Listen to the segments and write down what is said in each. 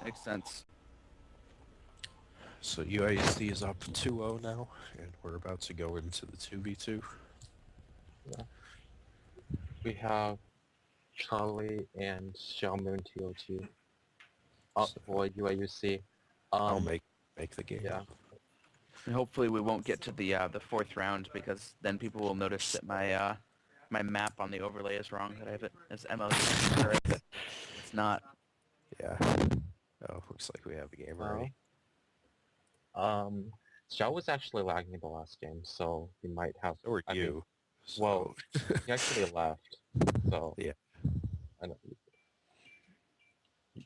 Makes sense. So UIUC is up 2-0 now, and we're about to go into the 2v2. Yeah. We have Charlie and XiaoMoonToT up for UIUC. I'll make the game. Yeah. And hopefully we won't get to the fourth round, because then people will notice that my my map on the overlay is wrong. That I have it as MLU. It's not. Yeah. Oh, looks like we have a game already. Xiao was actually lagging the last game, so he might have. So are I you. mean, So... well, he actually left. So yeah.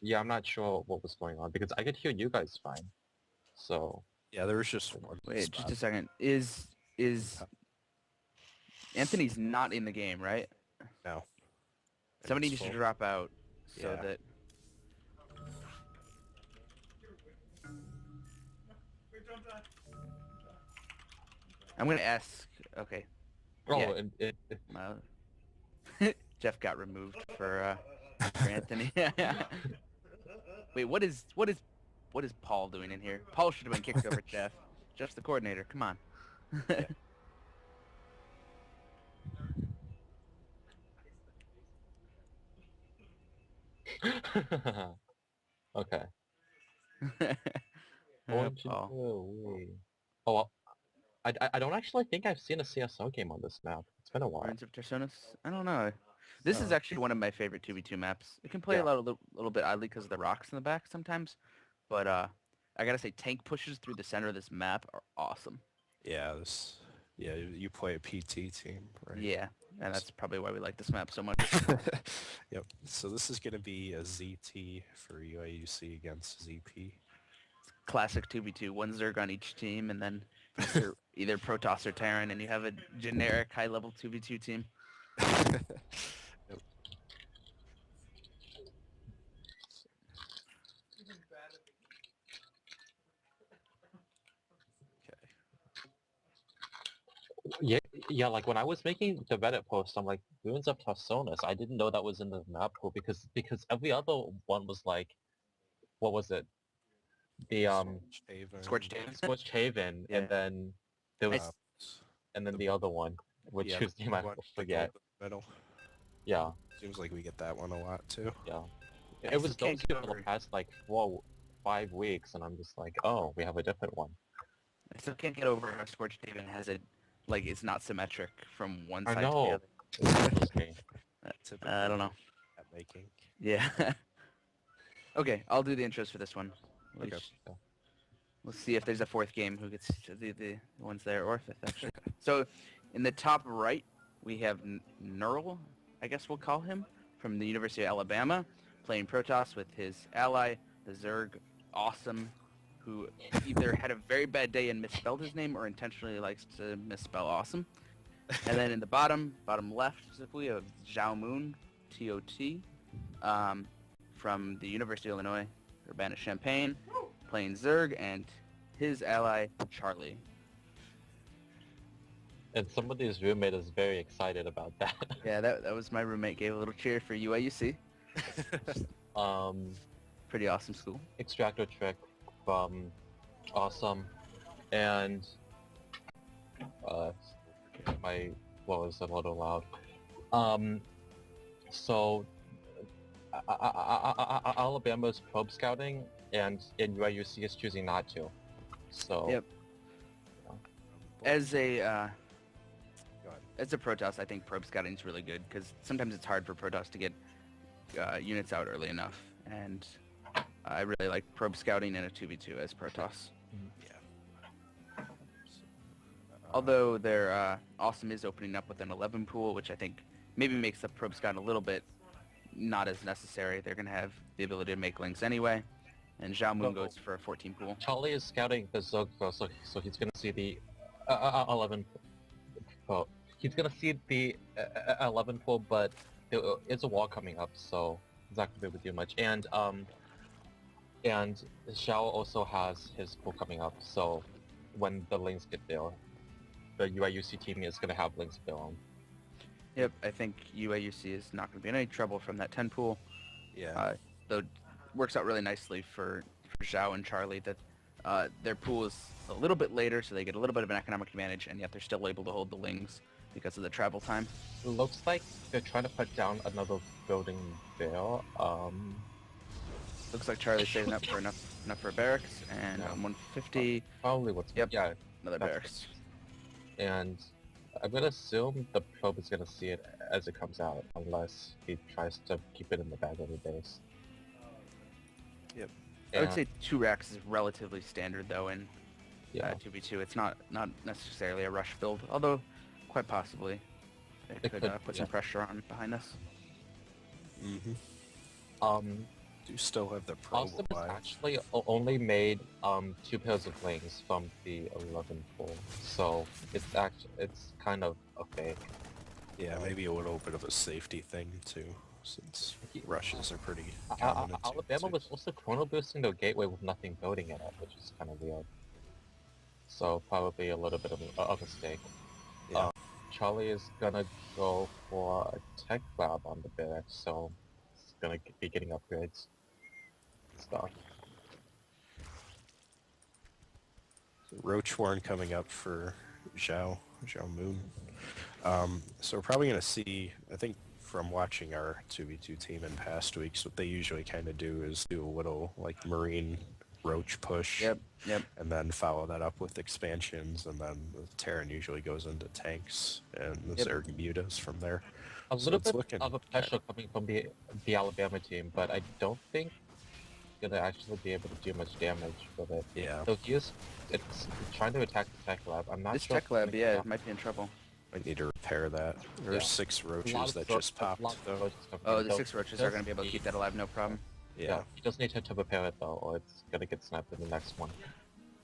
Yeah, I'm not sure what was going on because I could hear you guys fine. So yeah, there was just one. Wait, spot. just a second. Is Anthony's not in the game, right? No. Somebody needs to drop out so Yeah. that. I'm gonna ask. Okay. oh, Yeah. Jeff got removed for Anthony. Wait, what is Paul doing in here? Paul should have been kicked over Jeff. Jeff's the coordinator. Come on. okay. Paul. Oh, well, I don't actually think I've seen a CSO game on this map. It's been a while. Ruins of Tersonis? I don't know. This is actually one of my favorite 2v2 maps. It can play Yeah. a little bit oddly because of the rocks in the back sometimes, but I gotta say, tank pushes through the center of this map are awesome. Yeah, yeah, you play a PT team, right? Yeah, and that's probably why we like this map so much. Yep. So this is gonna be a ZT for UIUC against ZP. Classic 2v2, one Zerg on each team, and then either Protoss or Terran, and you have a generic high-level 2v2 team. Yep. Yeah, like when I was making the Reddit post, I'm like, Ruins of Tarsonis. I didn't know that was in the map pool because every other one was like, what was it? The Scorched Haven. Scorched Haven, Yeah. and then there was, and then the other one, which yeah, whose name I forget. Middle. Yeah. Seems like we get that one a lot too. Yeah. I It was still those can't get for the over- past like 5 weeks, and I'm just like, oh, we have a different one. I still can't get over how Scorched Haven has it, like, it's not symmetric from one I side know. to the other. It was me. I don't know. At making. Yeah. Okay, I'll do the intros for this one. Okay. We'll see if there's a fourth game who gets to the ones there, or a fifth, actually. So, in the top right, we have Knurll, I guess we'll call him, from the University of Alabama, playing Protoss with his ally, the Zerg Awesome, who either had a very bad day and misspelled his name, or intentionally likes to misspell Awesome. And then in the bottom left, specifically, of XiaoMoonToT, from the University of Illinois, Urbana-Champaign, playing Zerg, and his ally, Charlie. And somebody's roommate is very excited about that. Yeah, that was my roommate. Gave a little cheer for UIUC. Pretty awesome school. Extractor trick from Awesome, and my was a little loud. So Alabama's probe scouting, and in UIUC is choosing not to. So Yep. As a Protoss, I think probe scouting is really good, because sometimes it's hard for Protoss to get units out early enough, and I really like probe scouting in a 2v2 as Protoss. Yeah. Although their Awesome is opening up with an 11 pool, which I think maybe makes the probe scout a little bit not as necessary. They're going to have the ability to make links anyway, and XiaoMoon goes for a 14 pool. Charlie is scouting the Zerg, so he's gonna see the 11. Well, he's gonna see the 11 pool, but there is a wall coming up, so he's not gonna be able to do much. And Xiao also has his pool coming up, so when the links get there, the UIUC team is gonna have links there on. Yep, I think UIUC is not going to be in any trouble from that 10 pool. Yeah. Though works out really nicely for Xiao and Charlie that their pool is a little bit later, so they get a little bit of an economic advantage, and yet they're still able to hold the Lings because of the travel time. It looks like they're trying to put down another building there. Looks like Charlie's saving up for enough for a barracks, and Yeah. 150. Probably what's Yep. yeah. Another That's barracks. And I'm gonna assume the probe is gonna see it as it comes out, unless he tries to keep it in the back of the base. Yep. I would And- say 2 racks is relatively standard though in yeah. 2v2. It's not necessarily a rush build, although quite possibly it could put some pressure on behind us. Do still have the probe Awesome has alive. actually only made 2 pairs of Lings from the 11 pool, so it's kind of a fake. Yeah, maybe a little bit of a safety thing too, since rushes are pretty A- common in Alabama 2v2. was also chrono boosting their gateway with nothing building in it, which is kind of weird. So probably a little bit of a mistake. Yeah. Charlie is gonna go for a tech lab on the barracks, so it's gonna be getting upgrades. Stuff. Roach Warren coming up for XiaoMoon. So we're probably going to see, I think from watching our 2v2 team in past weeks, what they usually kind of do is do a little like Marine Roach push. Yep. And then follow that up with expansions, and then the Terran usually goes into tanks, and the Yep. Zerg mutas from there. A So little it's bit looking of a pressure coming from the Alabama team, but I don't think gonna actually be able to do much damage with it. Yeah, So it's trying to attack the tech lab. I'm not This sure. tech lab, yeah, it might be in trouble. might need to repair that. There's Yeah. 6 A lot roaches of that ro- just a lot popped of though. roaches coming Oh, in. the So 6 roaches does are going to be able to keep that alive, no problem. Yeah. he does need to repair it though, or it's gonna get snapped in the next one.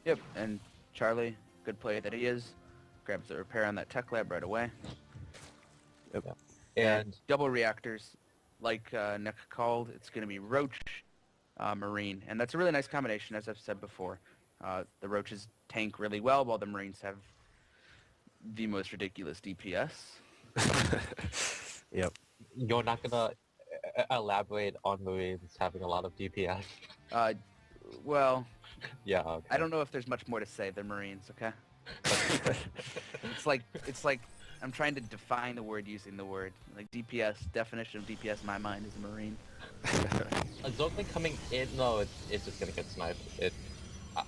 Yep, and Charlie, good player that he is, grabs the repair on that tech lab right away. And double reactors, like Nick called, it's going to be Roach, Marine, and that's a really nice combination, as I've said before. The Roaches tank really well, while the Marines have the most ridiculous DPS. Yep. you're not gonna elaborate on Marines having a lot of DPS. Well, Yeah. Okay. I don't know if there's much more to say than Marines, okay? It's like I'm trying to define the word using the word. Like DPS, definition of DPS in my mind is a Marine. A Zogling coming in, no, it's just gonna get sniped.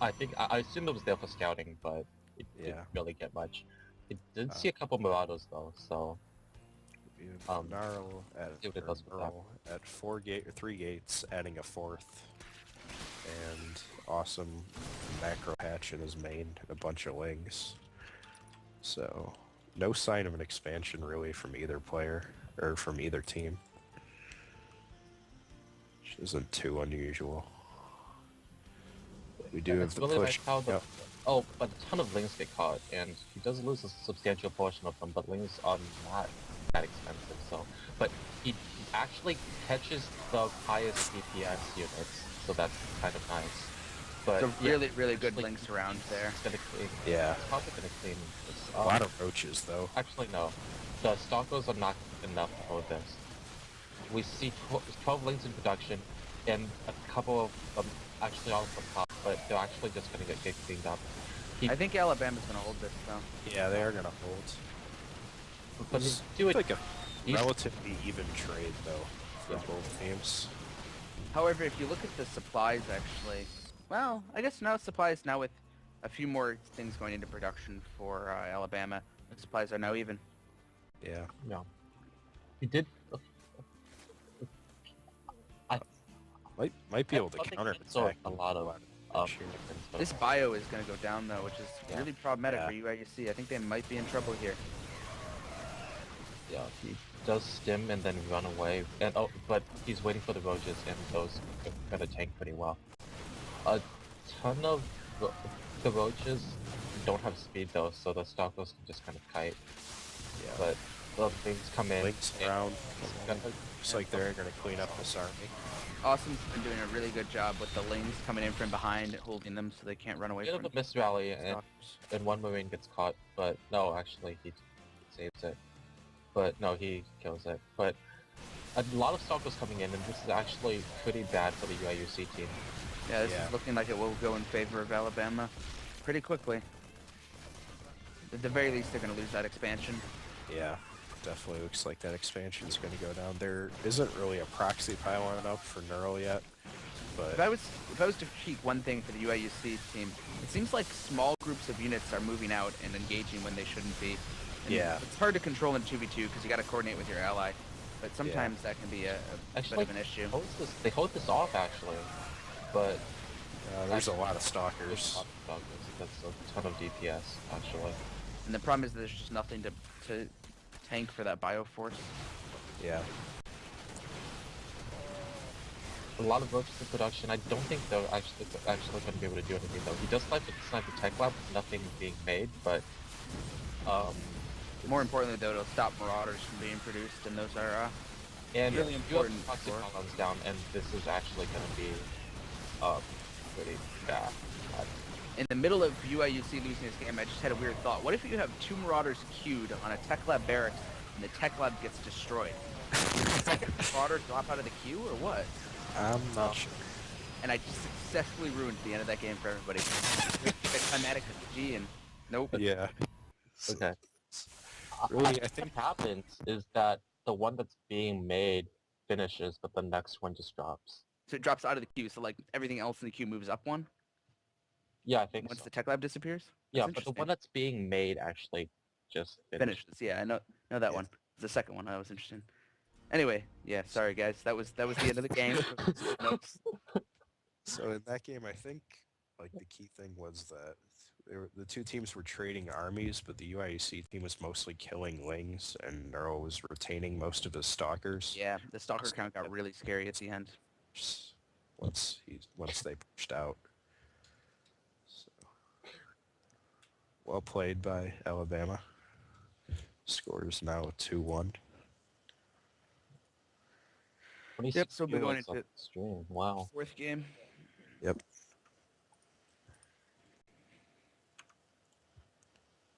I assumed it was there for scouting, but it didn't Yeah. really get much. It did see a couple Marauders though, so Knurll see what it does with that. at 3 gates, adding a 4th, and awesome macro hatch in his main, and a bunch of lings. So no sign of an expansion really from either player or from either team, which isn't too unusual. We do have it's the really push. nice how the Yep. oh, but a ton of Lings get caught, and he does lose a substantial portion of them. But Lings are not that expensive, so but he actually catches the highest DPS units, so that's kind of nice. But It's a yeah, really good actually, links around there. It's gonna clean. Yeah. It's probably gonna clean this. A lot of roaches though. Actually, no. The Stalkers are not enough for this. We see 12 Lings in production, and a couple of them actually all from top, but they're actually just gonna get cleaned up. I think Alabama's going to hold this, though. Yeah, they are gonna hold. But It's do it. like a He's- relatively even trade though for Yeah. both teams. However, if you look at the supplies, actually, well, I guess now supplies now with a few more things going into production for Alabama, the supplies are now even. Yeah. No. He did. Might be able to I think counter it's a lot of damage here. difference, but- This bio is going to go down, though, which is Yeah. really problematic Yeah. for UIUC. I think they might be in trouble here. Yeah, he does stim and then run away, and but he's waiting for the roaches, and those are gonna tank pretty well. A ton of the roaches don't have speed though, so the stalkers can just kind of kite. Yeah. But the things come in. Links and around. it's gonna- Looks like they're gonna clean up this army. Awesome's been doing a really good job with the lanes coming in from behind, holding them so they can't run away Bit from of a miss rally, and stalkers. one Marine gets caught, but no, actually he saves it. But no, he kills it. But A lot of stock was coming in, and this is actually pretty bad for the UIUC team. Yeah, this Yeah. is looking like it will go in favor of Alabama pretty quickly. At the very least, they're going to lose that expansion. Yeah, definitely looks like that expansion's going to go down. There isn't really a proxy pylon up for Knurll yet, but If I was to critique one thing for the UIUC team, it seems like small groups of units are moving out and engaging when they shouldn't be. And Yeah. it's hard to control in 2v2 because you got to coordinate with your ally, but sometimes that can be a bit of an issue. They hold this off actually, but there's a lot of there's stalkers. a lot of stalkers. That's a ton of DPS actually. And the problem is there's just nothing to tank for that bioforce. Yeah. A lot of roaches in production. I don't think they're actually going to be able to do anything though. He does snipe the tech lab with nothing being made, but More importantly, though, it'll stop marauders from being produced, and those are and really you have important toxic for- pylons down, and this is actually going to be pretty bad. in the middle of UIUC losing this game. I just had a weird thought. What if you have 2 marauders queued on a tech lab barracks, and the tech lab gets destroyed? Marauders drop out of the queue, or what? I'm not sure. And I just successfully ruined the end of that game for everybody. The climatic G and nope. Yeah. Okay. Really, I think what happens is that the one that's being made finishes, but the next one just drops. So it drops out of the queue. So like everything else in the queue moves up one Yeah, I think once so. the tech lab disappears. Yeah, That's but the interesting. one that's being made actually just finishes. Finishes. Yeah, I know that Yeah. one. It's the second one. That was interesting. Anyway, yeah. Sorry guys. That was the end of the game. Notes. so. In that game, I think like the key thing was that the two teams were trading armies, but the UIUC team was mostly killing lings, and Knurll was retaining most of his stalkers. Yeah, the stalker count got really scary at the end. Just once they pushed out. So well played by Alabama. Score is now 2-1. Yep, so we're going into stream. Wow. 4th game. Yep.